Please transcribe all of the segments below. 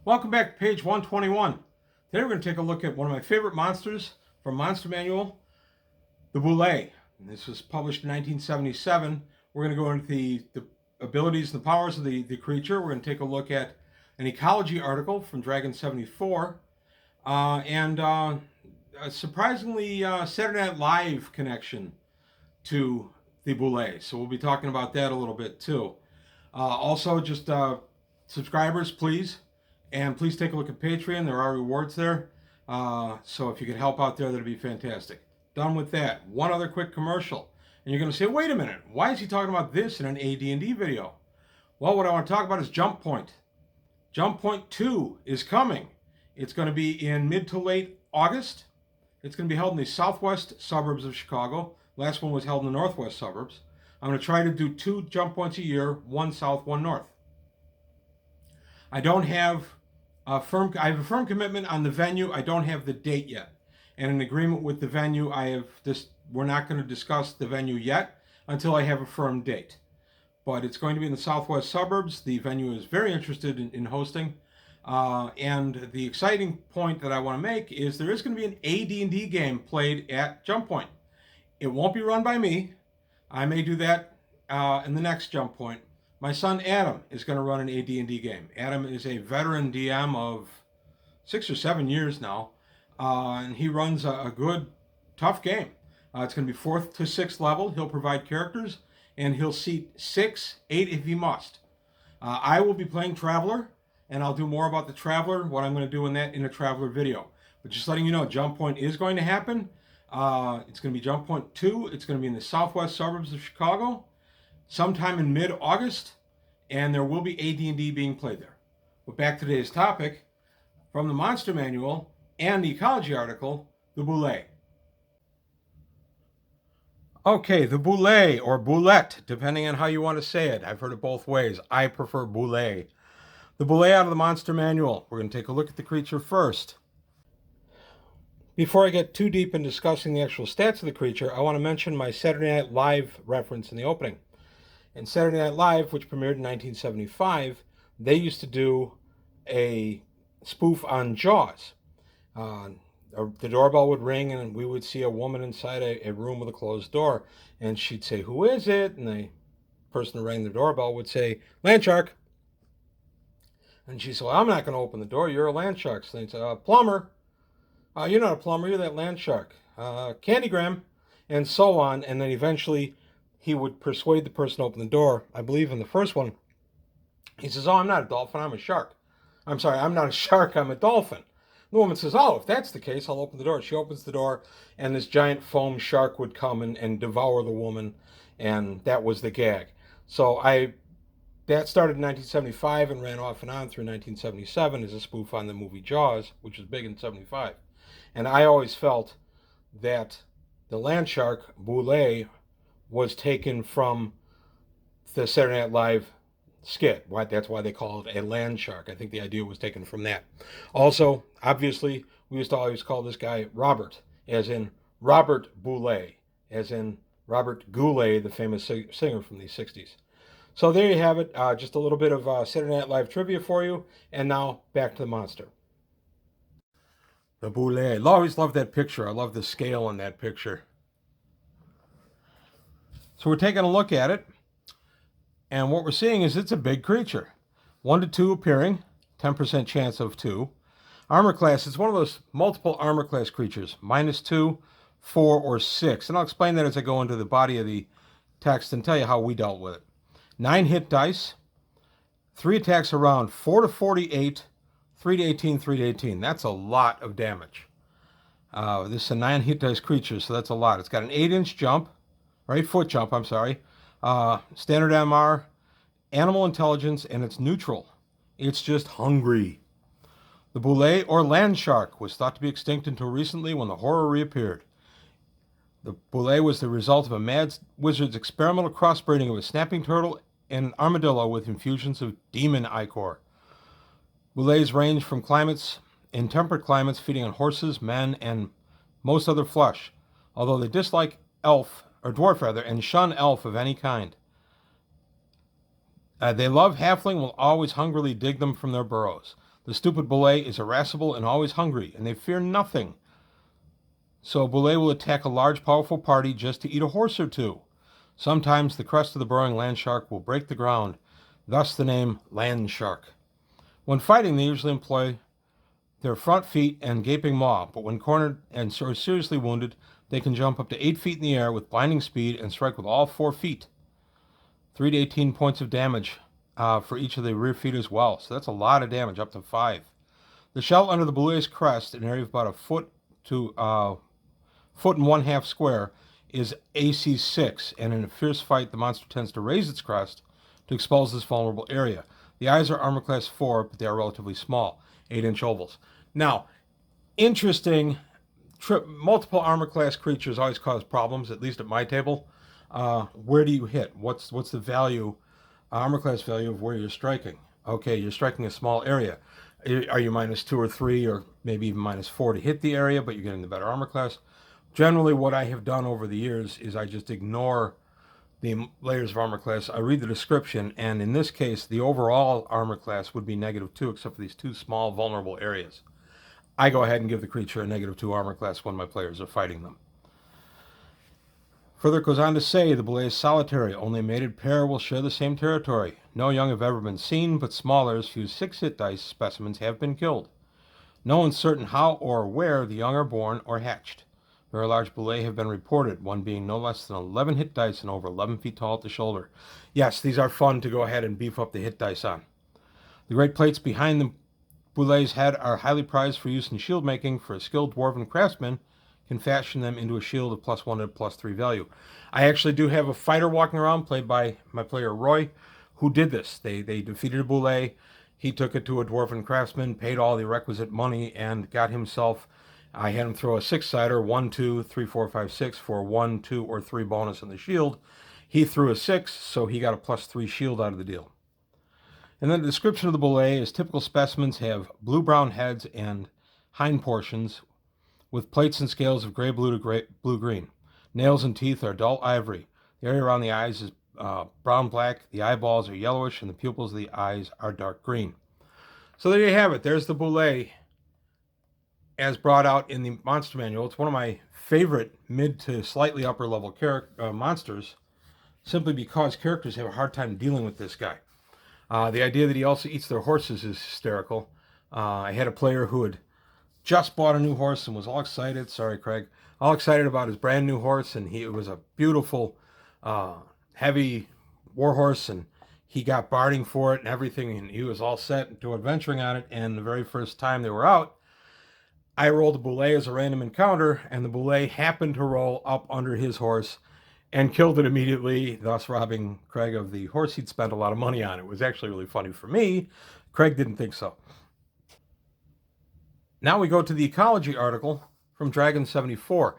Welcome back to page 121. Today we're going to take a look at one of my favorite monsters from Monster Manual, the Bulette. This was published in 1977. We're going to go into the abilities and the powers of the creature. We're going to take a look at an Ecology article from Dragon 74 and a surprisingly Saturday Night Live connection to the Bulette. So we'll be talking about that a little bit too. Also, just subscribers, please. And please take a look at Patreon. There are rewards there. So if you could help out there, that'd be fantastic. Done with that. One other quick commercial. And you're going to say, wait a minute, why is he talking about this in an AD&D video? Well, what I want to talk about is Jump Point. Jump Point 2 is coming. It's going to be in mid to late August. It's going to be held in the southwest suburbs of Chicago. Last one was held in the northwest suburbs. I'm going to try to do 2 jump points a year, one south, one north. I don't have I have a firm commitment on the venue. I don't have the date yet. And in agreement with the venue, we're not going to discuss the venue yet until I have a firm date. But it's going to be in the southwest suburbs. The venue is very interested in hosting. And the exciting point that I want to make is there is going to be an AD&D game played at Jump Point. It won't be run by me. I may do that in the next Jump Point. My son Adam is going to run an AD&D game. Adam is a veteran DM of 6 or 7 years now, and he runs a good, tough game. It's going to be 4th to 6th level. He'll provide characters, and he'll seat 6, 8 if he must. I will be playing Traveler, and I'll do more about the Traveler, what I'm going to do in a Traveler video. But just letting you know, Jump Point is going to happen. It's going to be Jump Point 2. It's going to be in the southwest suburbs of Chicago, sometime in mid-August, and there will be AD&D being played there. But back to today's topic, from the Monster Manual and the Ecology article, the Bulette. Okay, the Bulette, or bulette, depending on how you want to say it. I've heard it both ways. I prefer Bulette. The Bulette out of the Monster Manual. We're going to take a look at the creature first. Before I get too deep in discussing the actual stats of the creature, I want to mention my Saturday Night Live reference in the opening. In Saturday Night Live, which premiered in 1975, they used to do a spoof on Jaws. The doorbell would ring, and we would see a woman inside a room with a closed door, and she'd say, "Who is it?" And the person who rang the doorbell would say, "Land shark." And she said, "Well, I'm not going to open the door. You're a land shark." So they'd say, "Plumber." "You're not a plumber. You're that land shark." "Candygram," and so on. And then eventually he would persuade the person to open the door. I believe in the first one, he says, "Oh, I'm not a dolphin, I'm a shark." "I'm sorry, I'm not a shark, I'm a dolphin." The woman says, "Oh, if that's the case, I'll open the door." She opens the door, and this giant foam shark would come and devour the woman, and that was the gag. So that started in 1975 and ran off and on through 1977 as a spoof on the movie Jaws, which was big in 75. And I always felt that the land shark, Bulette, was taken from the Saturday Night Live skit. That's why they call it a land shark. I think the idea was taken from that. Also, obviously, we used to always call this guy Robert, as in Robert Bulette, as in Robert Goulet, the famous singer from the 60s. So there you have it. Just a little bit of Saturday Night Live trivia for you. And now, back to the monster. The Bulette. I always love that picture. I love the scale in that picture. So we're taking a look at it, and what we're seeing is it's a big creature. 1 to 2 appearing, 10% chance of 2. Armor class, it's one of those multiple armor class creatures, -2, 4, or 6. And I'll explain that as I go into the body of the text and tell you how we dealt with it. 9 hit dice, 3 attacks around, 4 to 48, 3 to 18, 3 to 18. That's a lot of damage. This is a 9 hit dice creature, so that's a lot. It's got an 8-inch jump. Or 8-foot jump, I'm sorry. Standard MR, animal intelligence, and it's neutral. It's just hungry. The Bulette, or land shark, was thought to be extinct until recently when the horror reappeared. The Bulette was the result of a mad wizard's experimental crossbreeding of a snapping turtle and an armadillo with infusions of demon ichor. Bulettes range from climates in temperate climates, feeding on horses, men, and most other flesh, although they dislike elf or dwarf rather, and shun elf of any kind. They love halfling, will always hungrily dig them from their burrows. The stupid bulette is irascible and always hungry, and they fear nothing. So a bulette will attack a large, powerful party just to eat a horse or two. Sometimes the crest of the burrowing land shark will break the ground, thus the name land shark. When fighting, they usually employ their front feet and gaping maw, but when cornered and seriously wounded, they can jump up to 8 feet in the air with blinding speed and strike with all 4 feet. 3 to 18 points of damage for each of the rear feet as well. So that's a lot of damage, up to 5. The shell under the bulette's crest, an area of about a foot to foot and 1/2 square, is AC 6, and in a fierce fight, the monster tends to raise its crest to expose this vulnerable area. The eyes are armor class 4, but they are relatively small, 8-inch ovals. Now, interesting, multiple armor class creatures always cause problems, at least at my table. Where do you hit? What's the value, armor class value of where you're striking? Okay, you're striking a small area. Are you -2 or 3 or maybe even -4 to hit the area, but you're getting the better armor class? Generally, what I have done over the years is I just ignore the layers of armor class. I read the description, and in this case, the overall armor class would be -2, except for these 2 small vulnerable areas. I go ahead and give the creature a -2 armor class when my players are fighting them. Further, it goes on to say the bulette is solitary. Only a mated pair will share the same territory. No young have ever been seen, but smallers, whose 6-hit dice specimens have been killed. No one's certain how or where the young are born or hatched. Very large bulette have been reported, one being no less than 11 hit dice and over 11 feet tall at the shoulder. Yes, these are fun to go ahead and beef up the hit dice on. The great plates behind the bulette's head are highly prized for use in shield making, for a skilled dwarven craftsman can fashion them into a shield of +1 to +3 value. I actually do have a fighter walking around, played by my player Roy, who did this. They defeated a bulette. He took it to a dwarven craftsman, paid all the requisite money, and got himself, I had him throw a 6-sider, 1, 2, 3, 4, 5, 6, for 1, 2, or 3 bonus on the shield. He threw a 6, so he got a +3 shield out of the deal. And then the description of the bulette is typical specimens have blue-brown heads and hind portions with plates and scales of gray-blue to blue-green. Nails and teeth are dull ivory. The area around the eyes is brown-black. The eyeballs are yellowish, and the pupils of the eyes are dark green. So there you have it. There's the bulette as brought out in the monster manual. It's one of my favorite mid to slightly upper level monsters, simply because characters have a hard time dealing with this guy. The idea that he also eats their horses is hysterical. I had a player who had just bought a new horse and was all excited. Sorry, Craig. All excited about his brand new horse, and it was a beautiful, heavy war horse, and he got barding for it and everything, and he was all set to adventuring on it. And the very first time they were out, I rolled a bulette as a random encounter, and the bulette happened to roll up under his horse and killed it immediately, thus robbing Craig of the horse he'd spent a lot of money on. It was actually really funny for me. Craig didn't think so. Now we go to the Ecology article from Dragon 74.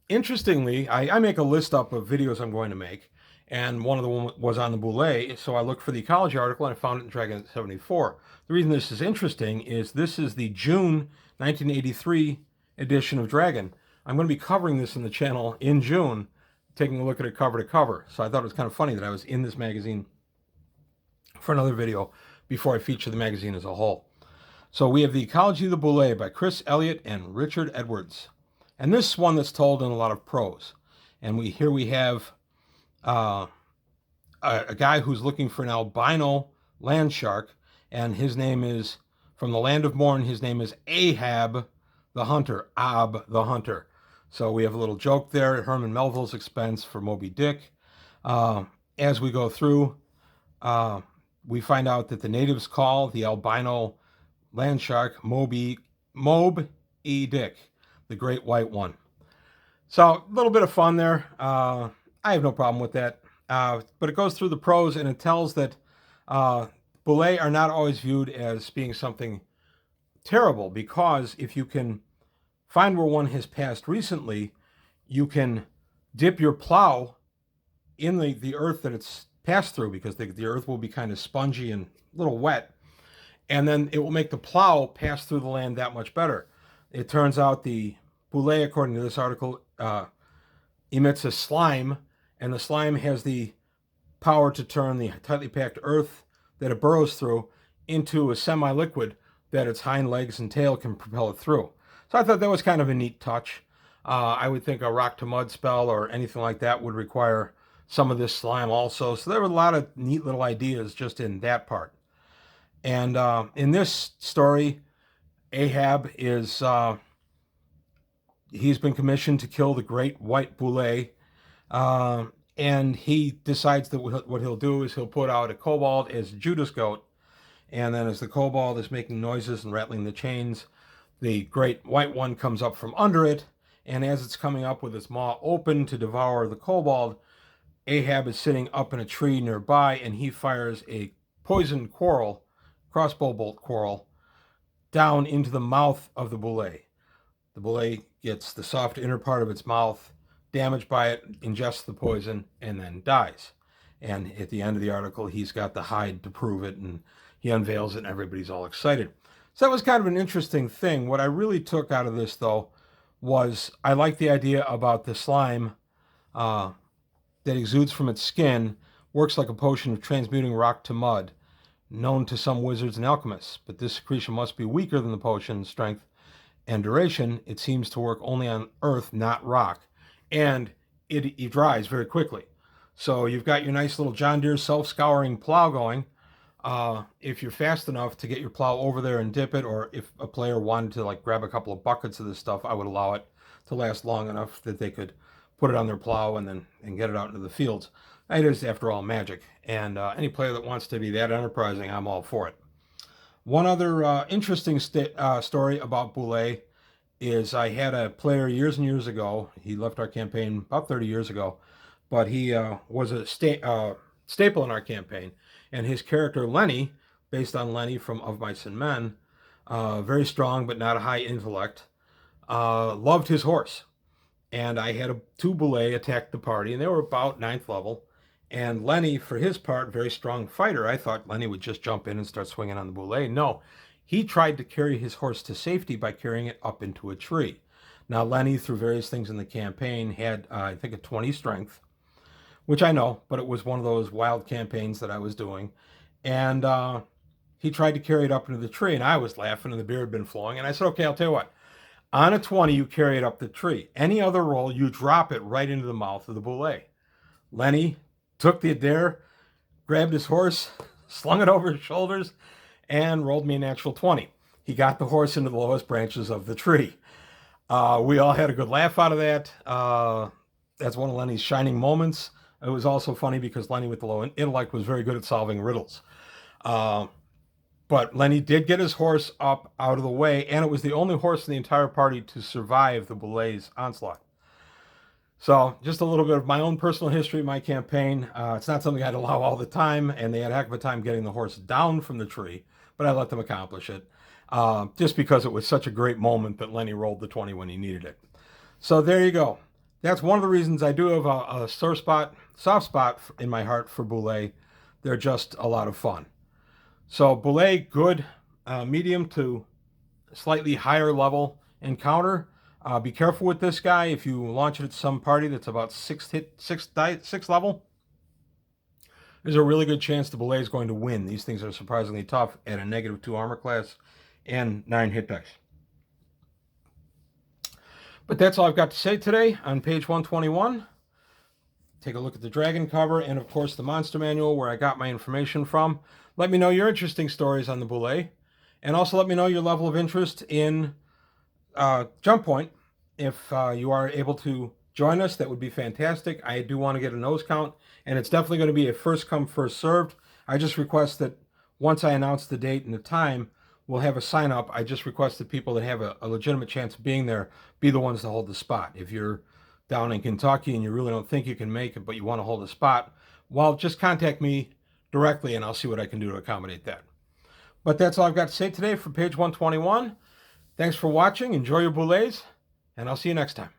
Interestingly, I make a list up of videos I'm going to make, and one of them was on the bulette, so I looked for the Ecology article and I found it in Dragon 74. The reason this is interesting is this is the June 1983 edition of Dragon. I'm going to be covering this in the channel in June, taking a look at it cover to cover. So I thought it was kind of funny that I was in this magazine for another video before I feature the magazine as a whole. So we have the Ecology of the Bulette by Chris Elliott and Richard Edwards. And this is one that's told in a lot of prose. And here we have a guy who's looking for an albino land shark, and his name is, from the land of Morn, his name is Ahab the Hunter, Ab the Hunter. So we have a little joke there at Herman Melville's expense for Moby Dick. As we go through, we find out that the natives call the albino land shark Moby Dick, the great white one. So a little bit of fun there. I have no problem with that. But it goes through the prose, and it tells that bulette are not always viewed as being something terrible, because if you can find where one has passed recently, you can dip your plow in the earth that it's passed through, because the earth will be kind of spongy and a little wet, and then it will make the plow pass through the land that much better. It turns out the bulette, according to this article, emits a slime, and the slime has the power to turn the tightly packed earth that it burrows through into a semi-liquid, that its hind legs and tail can propel it through. So I thought that was kind of a neat touch. I would think a rock to mud spell or anything like that would require some of this slime also. So there were a lot of neat little ideas just in that part. And in this story, Ahab is, he's been commissioned to kill the great white bulette. And he decides that what he'll do is he'll put out a kobold as Judas goat. And then as the kobold is making noises and rattling the chains, the great white one comes up from under it. And as it's coming up with its maw open to devour the kobold, Ahab is sitting up in a tree nearby, and he fires a poisoned quarrel, crossbow bolt quarrel, down into the mouth of the bulette. The bulette gets the soft inner part of its mouth damaged by it, ingests the poison, and then dies. And at the end of the article, he's got the hide to prove it, and he unveils it, and everybody's all excited. So that was kind of an interesting thing. What I really took out of this, though, was I like the idea about the slime that exudes from its skin, works like a potion of transmuting rock to mud, known to some wizards and alchemists. But this secretion must be weaker than the potion's strength and duration. It seems to work only on earth, not rock. And it dries very quickly. So you've got your nice little John Deere self-scouring plow going. If you're fast enough to get your plow over there and dip it, or if a player wanted to like grab a couple of buckets of this stuff, I would allow it to last long enough that they could put it on their plow and get it out into the fields. It is, after all, magic. And any player that wants to be that enterprising, I'm all for it. One other interesting story about bulette is I had a player years and years ago. He left our campaign about 30 years ago, but he was a staple in our campaign. And his character, Lenny, based on Lenny from Of Mice and Men, very strong but not a high intellect, loved his horse. And I had two bulette attack the party, and they were about 9th level. And Lenny, for his part, very strong fighter. I thought Lenny would just jump in and start swinging on the bulette. No, he tried to carry his horse to safety by carrying it up into a tree. Now, Lenny, through various things in the campaign, had, I think, a 20 strength, which I know, but it was one of those wild campaigns that I was doing. And he tried to carry it up into the tree, and I was laughing, and the beer had been flowing. And I said, okay, I'll tell you what. On a 20, you carry it up the tree. Any other roll, you drop it right into the mouth of the bulette. Lenny took the dare, grabbed his horse, slung it over his shoulders, and rolled me a natural 20. He got the horse into the lowest branches of the tree. We all had a good laugh out of that. That's one of Lenny's shining moments. It was also funny because Lenny with the low intellect was very good at solving riddles. But Lenny did get his horse up out of the way, and it was the only horse in the entire party to survive the bulette's onslaught. So just a little bit of my own personal history of my campaign. It's not something I'd allow all the time, and they had a heck of a time getting the horse down from the tree, but I let them accomplish it just because it was such a great moment that Lenny rolled the 20 when he needed it. So there you go. That's one of the reasons I do have a soft spot in my heart for bulette. They're just a lot of fun. So bulette, good, medium to slightly higher level encounter. Be careful with this guy. If you launch it at some party that's about sixth level, there's a really good chance the bulette is going to win. These things are surprisingly tough at a -2 armor class and 9 hit dice. But that's all I've got to say today on page 121. Take a look at the dragon cover and, of course, the monster manual where I got my information from. Let me know your interesting stories on the bulette, and also let me know your level of interest in Jump Point. If you are able to join us, that would be fantastic. I do want to get a nose count, and it's definitely going to be a first come, first served. I just request that once I announce the date and the time, we'll have a sign up. I just request that people that have a legitimate chance of being there be the ones to hold the spot. If you're down in Kentucky and you really don't think you can make it, but you want to hold a spot, well, just contact me directly and I'll see what I can do to accommodate that. But that's all I've got to say today for page 121. Thanks for watching. Enjoy your bulettes, and I'll see you next time.